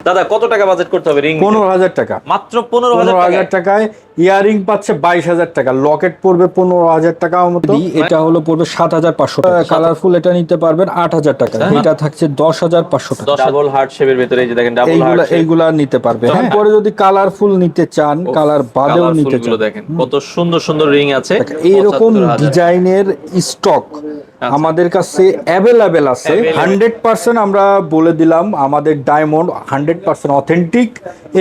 দাদা কত টাকা বাজেট করতে হবে রিং? 15,000 টাকা। মাত্র 15,000 টাকায় ইয়ারিং পাচ্ছে 22,000 টাকা, লকেট পড়বে 15,000 টাকা মতো। এটা হলো পড়বে 7,500 টাকা। কালারফুল এটা নিতে পারবেন 8,000 টাকা। এটা থাকছে 10,500 টাকা। ডাবল হার্ট শেপের ভিতরে এই যে দেখেন ডাবল হার্ট শেপ, এইগুলা নিতে পারবে। হ্যাঁ, পরে যদি কালারফুল নিতে চান, কালার বাদেও নিতে চান, দেখেন কত সুন্দর সুন্দর রিং আছে। এইরকম ডিজাইনের স্টক আমাদের কাছে অ্যাভেলেবেল আছে। 100% আমরা বলে দিলাম আমাদের ডায়মন্ড 100% অথেন্টিক,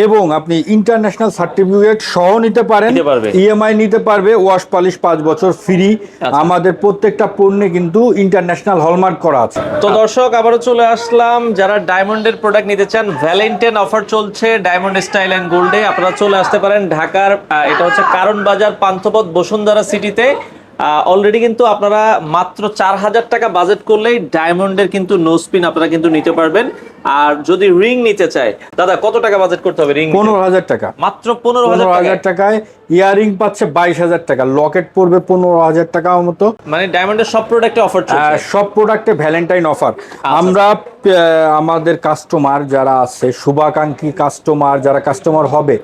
এবং আপনি ইন্টারন্যাশনাল সার্টিফিকেট সহ নিতে পারেন, ইএমআই নিতে পারবে, ওয়াশ পলিশ 5 বছর ফ্রি। আমাদের প্রত্যেকটা পণ্যে কিন্তু ইন্টারন্যাশনাল হলমার্ক করা আছে। তো দর্শক আবারও চলে আসলাম, যারা ডায়মন্ডের প্রোডাক্ট নিতে চান, ভ্যালেন্টাইন অফার চলছে ডায়মন্ড স্টাইল অ্যান্ড গোল্ডে। আপনারা চলে আসতে পারেন ঢাকার, এটা হচ্ছে কারণ বাজার পান্থপথ বসুন্ধরা সিটিতে। অলরেডি কিন্তু আপনারা মাত্র 4,000 টাকা বাজেট করলেই ডায়মন্ডের কিন্তু নো স্পিন আপনারা কিন্তু নিতে পারবেন। আর যদি রিং নিতে চাই, দাদা কত টাকা বাজেট করতে হবে রিং? 15,000 টাকা। মাত্র 15,000 টাকায় ইয়ারিং পাচ্ছে 22,000 টাকা, লকেট পড়বে 15,000 টাকা মতো। মানে ডায়মন্ডের সব প্রোডাক্টে অফার চলছে, সব প্রোডাক্টে ভ্যালেন্টাইন অফার। আমরা আমাদের কাস্টমার যারা আছে, শুভাকাঙ্ক্ষী কাস্টমার যারা কাস্টমার হবে,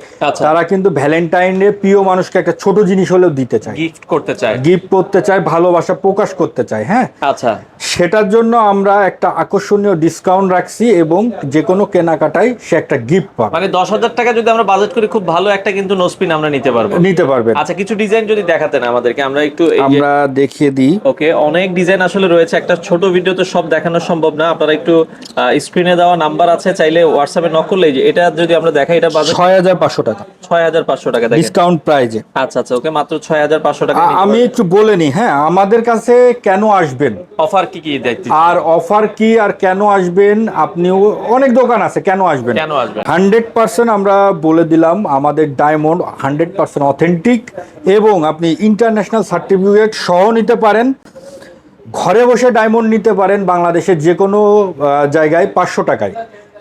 তারা কিন্তু ভ্যালেন্টাইনে প্রিয় মানুষকে একটা ছোট জিনিস হলেও দিতে চায়, গিফট করতে চায়, ভালোবাসা প্রকাশ করতে চায়। হ্যাঁ, আচ্ছা, সেটার জন্য আমরা একটা আকর্ষণীয় ডিসকাউন্ট রাখছি, এবং যে কোনো কেনাকাটায় সে একটা গিফট পাবে। মানে 10,000 টাকা যদি আমরা বাজেট করি, খুব ভালো একটা কিন্তু নো স্পিন আমরা নিতে পারবেন। আচ্ছা, কিছু ডিজাইন যদি দেখাতেন আমাদেরকে, আমরা একটু দেখিয়ে দিই। ওকে, অনেক ডিজাইন আসলে রয়েছে, একটা ছোট ভিডিওতে সব দেখানো সম্ভব না। আপনারা একটু স্ক্রিনে দেওয়া নাম্বার আছে, চাইলে হোয়াটসঅ্যাপে নক করলেই, যে এটা যদি আমরা দেখাই, এটা বাজেট 6,500 টাকা, 6,500 টাকা ডিসকাউন্ট প্রাইজে। আচ্ছা, ওকে, মাত্র 6,500 টাকা। আমি একটু বলে নি, হ্যাঁ, আমাদের কাছে কেন আসবেন, অফার কি দেখতে, আর অফার কি আর কেন আসবেন, আপনি অনেক দোকান আছে, কেন আসবেন? 100% আমরা বলে দিলাম আমাদের ডায়মন্ড 100% অথেন্টিক, এবং আপনি ইন্টারন্যাশনাল সার্টিফিকেট সহ নিতে পারেন। ঘরে বসে ডায়মন্ড নিতে পারেন বাংলাদেশের যে কোনো জায়গায় 500 টাকায়।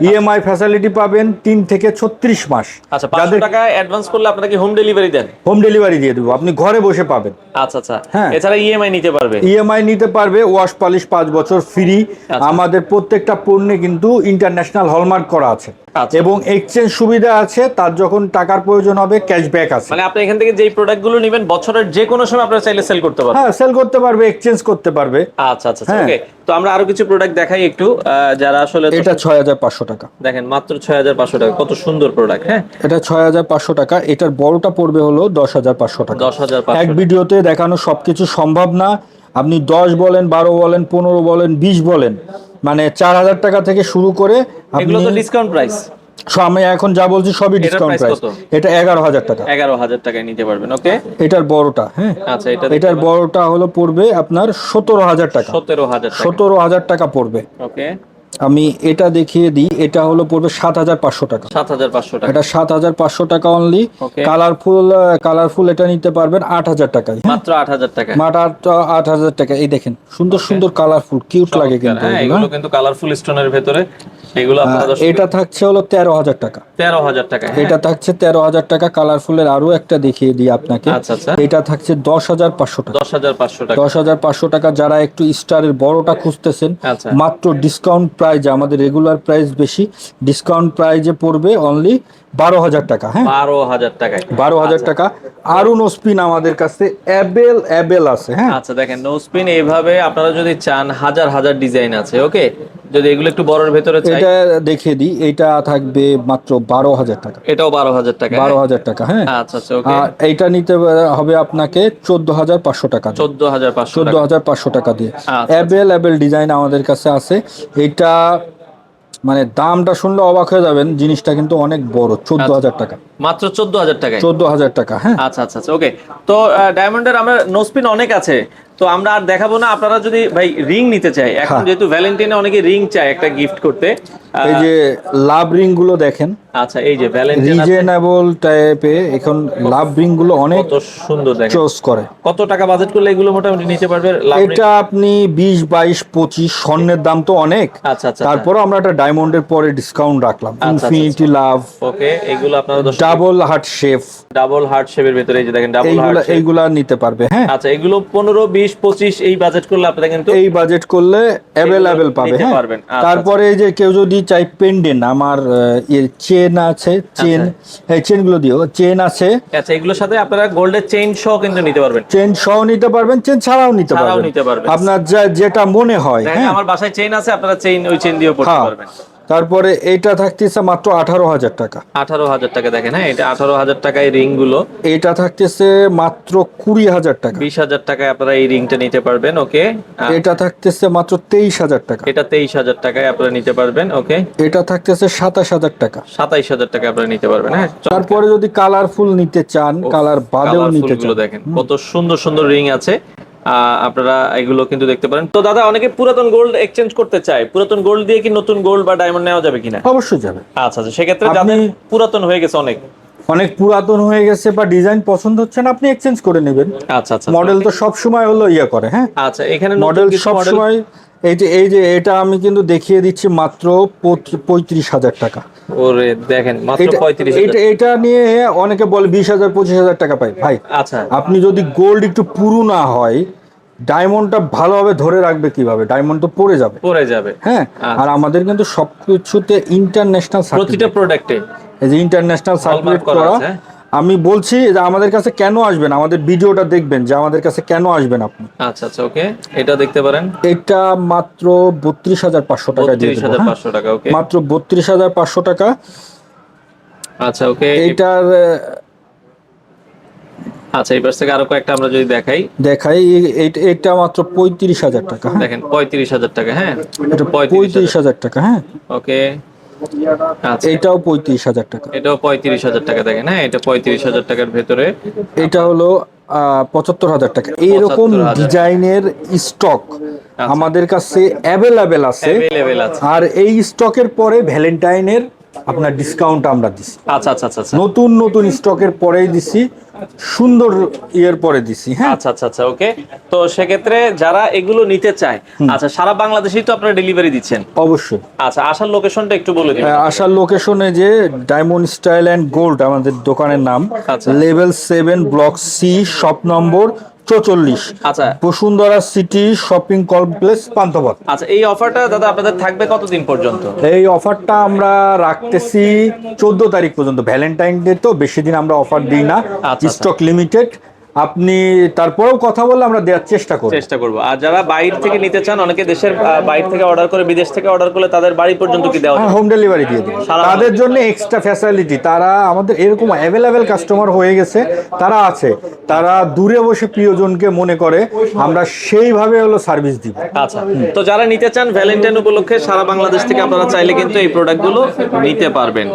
ইএমআই ফ্যাসিলিটি পাবেন 3 থেকে 36 মাস। আচ্ছা, 500 টাকা অ্যাডভান্স করলে আপনারা কি হোম ডেলিভারি দেন? হোম ডেলিভারি দিয়ে দেবো, আপনি ঘরে বসে পাবেন। আচ্ছা, হ্যাঁ, এছাড়া ইএমআই নিতে পারবে, ওয়াশ পলিশ 5 বছর ফ্রি। আমাদের প্রত্যেকটা পণ্যে কিন্তু ইন্টারন্যাশনাল হলমার্ক করা আছে, এবং এক্সচেঞ্জ সুবিধা আছে। তার যখন টাকার প্রয়োজন হবে, ক্যাশব্যাক আছে। মানে আপনি এখান থেকে যেই প্রোডাক্টগুলো নেবেন, বছরের যে কোনো সময় আপনারা চাইলে সেল করতে পারবেন। হ্যাঁ, সেল করতে পারবে, এক্সচেঞ্জ করতে পারবে। আচ্ছা, ওকে। তো আমরা আরো কিছু প্রোডাক্ট দেখাই একটু, যারা আসলে। এটা 6,500 টাকা, দেখেন মাত্র 6,500 টাকা, কত সুন্দর প্রোডাক্ট। হ্যাঁ, এটা 6,500 টাকা। এটার বড়টা পড়বে হলো 10,500 টাকা। 10,500 এক ভিডিওতে দেখানো সবকিছু সম্ভব না। আপনি 10 বলেন, 12 বলেন, 15 বলেন, 20 বলেন, মানে 4,000 টাকা থেকে শুরু করে। এগুলো তো ডিসকাউন্ট প্রাইস। আমি এখন যা বলছি সবই ডিসকাউন্ট প্রাইস। এটা 11,000 টাকা। 11,000 টাকায় নিতে পারবেন। ওকে, এটার বড়টা, হ্যাঁ, আচ্ছা, এটার বড়টা হলো পড়বে আপনার 17,000 টাকা। 17,000 টাকা পড়বে। ওকে, আমি এটা দেখিয়ে দিই, এটা হলো পড়বে 7,500 টাকা। 7,500 টাকা, এটা 7,500 টাকা অনলি। কালারফুল এটা নিতে পারবেন 8,000 টাকায়, মাত্র 8,000 টাকা। মাত্র 8,000 টাকা। এই দেখেন সুন্দর সুন্দর কালারফুল, কিউট লাগে কিন্তু। হ্যাঁ, এগুলো কিন্তু কালারফুল স্টোনের ভিতরে এগুলো আপনাদের। এটা থাকছে হলো 13,000 টাকা। 13,000 টাকা, এটা থাকছে 13,000 টাকা। কালারফুলের আরো একটা দেখিয়ে দিই আপনাকে। আচ্ছা, এটা থাকছে 10,500 টাকা। 10,500 টাকা, 10,500 টাকা। যারা একটু স্টারের বড়টা খুঁজতেছেন, মাত্র ডিসকাউন্ট প্রাইজে, আমাদের রেগুলার প্রাইস বেশি, ডিসকাউন্ট প্রাইজে পড়বে অনলি 12,000 টাকা। হ্যাঁ, 12,000 টাকায়, 12,000 টাকা। আরো নো স্পিন আমাদের কাছে অ্যাভেলেবল আছে। হ্যাঁ, আচ্ছা, দেখেন নো স্পিন এইভাবে আপনারা যদি চান, হাজার হাজার ডিজাইন আছে। ওকে, যদি এগুলো একটু বড়র ভেতরে চাই, এটা দেখিয়ে দিই। এটা থাকবে মাত্র 12,000 টাকা। এটাও 12,000 টাকা। 12,000 টাকা। হ্যাঁ, আচ্ছা, ওকে। আর এইটা নিতে হবে আপনাকে 14,500 টাকা। 14,500 টাকা দিয়ে অ্যাভেলেবল ডিজাইন আমাদের কাছে আছে। এটা মানে দামটা শুনলে অবাক হয়ে যাবেন, জিনিসটা কিন্তু অনেক বড়। 14,000 টাকা, মাত্র 14,000 টাকায়। 14,000 টাকা। হ্যাঁ, আচ্ছা, ওকে। তো ডায়মন্ডের আমরা নো স্পিন অনেক আছে, তো আমরা আর দেখাবো না। আপনারা যদি ভাই রিং নিতে চাই, এখন যেহেতু ভ্যালেন্টাইনে অনেকে রিং চায় একটা গিফট করতে, এই যে লাভ রিং গুলো দেখেন। আচ্ছা, এই যে ভ্যালেন্টাইন রিজনেবল টাইপে এখন লাভ রিং গুলো অনেক সুন্দর দেখেন, চয়েস করে। কত টাকা বাজেট করলে এগুলো মোটামুটি নিতে পারবে? এটা আপনি 20, 22, 25। স্বর্ণের দাম তো অনেক। আচ্ছা, তারপরে আমরা একটা ডায়মন্ডের পরে ডিসকাউন্ট রাখলাম। ইনফিনিটি লাভ, ওকে, এগুলো আপনারা ডাবল হার্ট শেপের ভিতরে এই যে দেখেন ডাবল হার্ট, এইগুলা নিতে পারবে। হ্যাঁ, আচ্ছা, এগুলো 15, 20, 25 এই বাজেট করলে আপনারা কিন্তু এই বাজেট করলে অ্যাভেলেবল পাবে। হ্যাঁ, তারপরে এই যে কেউ যদি চাই পেন্ডেন্ট, আমার চেন আছে, চেন এই চেনগুলো দিও, চেন আছে। আচ্ছা, এগুলোর সাথে আপনারা গোল্ডের চেইন সহ কিন্তু নিতে পারবেন। চেন সহ নিতে পারবেন, চেন ছাড়াও নিতে পারবেন, আপনার যেটা মনে হয়। হ্যাঁ, আমার বাসায় চেইন আছে, আপনারা চেইন ওই চেইন দিয়েও পড়তে পারবেন। তারপরে এইটা থাকতেছে মাত্র 18,000 টাকা। 18,000 টাকা। দেখেন, হ্যাঁ, এটা 18,000 টাকায় রিং গুলো। এটা থাকতেছে মাত্র 20,000 টাকা। 20,000 টাকায় আপনারা এই রিংটা নিতে পারবেন। ওকে, এটা থাকতেছে মাত্র 23,000 টাকা। এটা 23,000 টাকায় আপনারা নিতে পারবেন। ওকে, এটা থাকতেছে 27,000 টাকা। 27,000 টাকা আপনারা নিতে পারবেন। হ্যাঁ, তারপরে যদি কালারফুল নিতে চান, কালার বাদেও নিতে চান, দেখেন কত সুন্দর সুন্দর রিং আছে। আপনারা এগুলো কিন্তু দেখতে পারেন। তো দাদা, অনেকে পুরাতন গোল্ড এক্সচেঞ্জ করতে চায়, পুরাতন গোল্ড দিয়ে কি নতুন গোল্ড বা ডায়মন্ড নেওয়া যাবে কিনা? অবশ্যই যাবে। আচ্ছা আচ্ছা, সেক্ষেত্রে যাদের পুরাতন হয়ে গেছে, অনেক পুরাতন হয়ে গেছে বা ডিজাইন পছন্দ হচ্ছে না, আপনি এক্সচেঞ্জ করে নেবেন। আচ্ছা আচ্ছা, মডেল তো সব সময় হলো করে। হ্যাঁ, আচ্ছা, এখানে মডেল সব সময় এই যে এটা আমি কিন্তু দেখিয়ে দিচ্ছি মাত্র 35,000 টাকা। ওরে দেখেন, মাত্র 35,000। এটা নিয়ে অনেকে বলে 20,000 25,000 টাকা পাই। ভাই, আচ্ছা, আপনি যদি গোল্ড একটু পুরু না হয়, ডায়মন্ডটা ভালোভাবে ধরে রাখবে কিভাবে? ডায়মন্ড তো পড়ে যাবে। হ্যাঁ, আর আমাদের কিন্তু সবকিছুতে ইন্টারন্যাশনাল, প্রতিটা প্রোডাক্টে এই যে ইন্টারন্যাশনাল সার্টিফিকেট করা। আমি বলছি যে আমাদের কাছে কেন আসবেন, আমাদের ভিডিওটা দেখবেন যে আমাদের কাছে কেন আসবেন আপনি। আচ্ছা আচ্ছা, ওকে, এটা দেখতে পারেন। এটা মাত্র 32,500 টাকা দিয়ে দেব। 32,500 টাকা। ওকে, মাত্র 32,500 টাকা। আচ্ছা, ওকে, এটার আচ্ছা, এই পাশ থেকে আরো কয়েকটা আমরা যদি দেখাই, এটা মাত্র 35,000 টাকা। দেখেন 35,000 টাকা। হ্যাঁ, এটা 35,000 টাকা। হ্যাঁ, ওকে, আচ্ছা, এটাও 35,000 টাকা। এটাও 35,000 টাকা। দেখেন, হ্যাঁ, এটা 35,000 টাকার ভেতরে। এটা হলো 75,000 টাকা। এইরকম ডিজাইনের স্টক আমাদের কাছে অ্যাভেলেবেল আছে। আর এই স্টকের পরে ভ্যালেন্টাইনের আপনার ডিসকাউন্ট আমরা দিছি। আচ্ছা আচ্ছা আচ্ছা, নতুন স্টকের পরেই দিছি, সুন্দর ইয়ের পরে দিছি। হ্যাঁ, আচ্ছা আচ্ছা আচ্ছা, ওকে। তো সেক্ষেত্রে যারা এগুলো নিতে চায়, আচ্ছা, সারা বাংলাদেশেই তো আপনারা ডেলিভারি দিচ্ছেন? অবশ্যই। আচ্ছা, আসার লোকেশনটা একটু বলে দিন। আসার লোকেশনে যে ডায়মন্ড স্টাইল অ্যান্ড গোল্ড আমাদের দোকানের নাম, level 7 block C, shop number 44। আচ্ছা, Bashundhara city shopping complex, Panthapath. আচ্ছা, এই অফারটা দাদা আপনাদের থাকবে কতদিন পর্যন্ত? এই অফারটা আমরা রাখতেছি 14 তারিখ পর্যন্ত। ভ্যালেন্টাইন ডে তো বেশি দিন আমরা অফার দিই না, স্টক লিমিটেড। আপনি তারপরেও কথা বললে আমরা দেওয়ার চেষ্টা করব। আর যারা বাইরে থেকে নিতে চান, অনেকে দেশের বাইরে থেকে অর্ডার করে, বিদেশ থেকে অর্ডার করলে তাদের বাড়ি পর্যন্ত কি দেওয়া? হোম ডেলিভারি দিয়ে দিই। তাদের জন্য এক্সট্রা ফ্যাসিলিটি, তারা আমাদের এরকম অ্যাভেলেবেল কাস্টমার হয়ে গেছে, তারা আছে, তারা দূরে বসে প্রিয়জনকে মনে করে, আমরা সেইভাবে সার্ভিস দিব। আচ্ছা, তো যারা নিতে চান ভ্যালেন্টাইন উপলক্ষে সারা বাংলাদেশ থেকে, আপনারা চাইলে কিন্তু এই প্রোডাক্টগুলো নিতে পারবেন।